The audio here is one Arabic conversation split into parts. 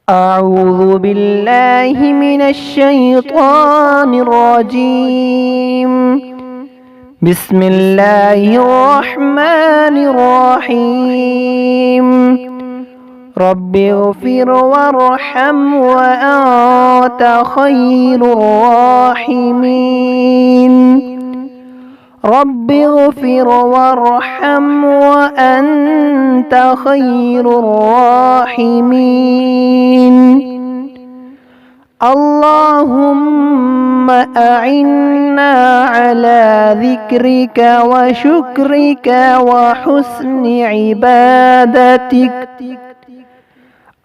أعوذ بالله من الشيطان الرجيم. بسم الله الرحمن الرحيم. رب اغفر وارحم وأنت خير الراحمين. رب اغفر وارحم وأنت خير الراحمين. اللهم أعنا على ذكرك وشكرك وحسن عبادتك.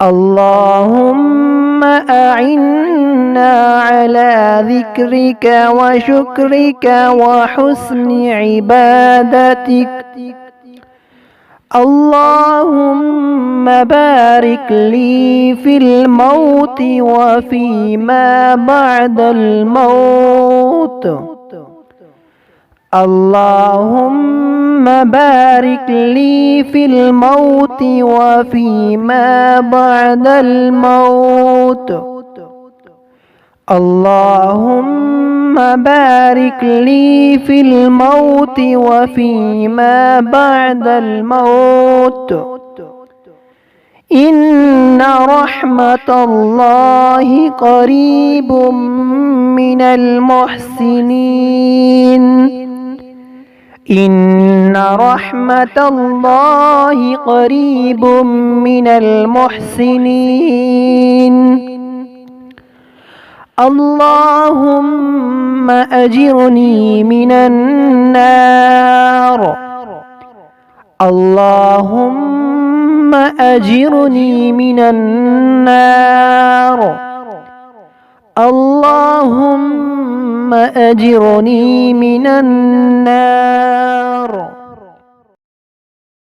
اللهم أعنا على ذكرك وشكرك وحسن عبادتك. اللهم بارك لي في الموت وفيما بعد الموت. اللهم بارك لي في الموت وفيما بعد الموت. اللهم بارك لي في الموت وفيما بعد الموت. إن رحمة الله قريب من المحسنين. إن رحمة الله قريب من المحسنين. اللهم أجرني من النار. اللهم أجرني من النار. اللهم أجرني من النار.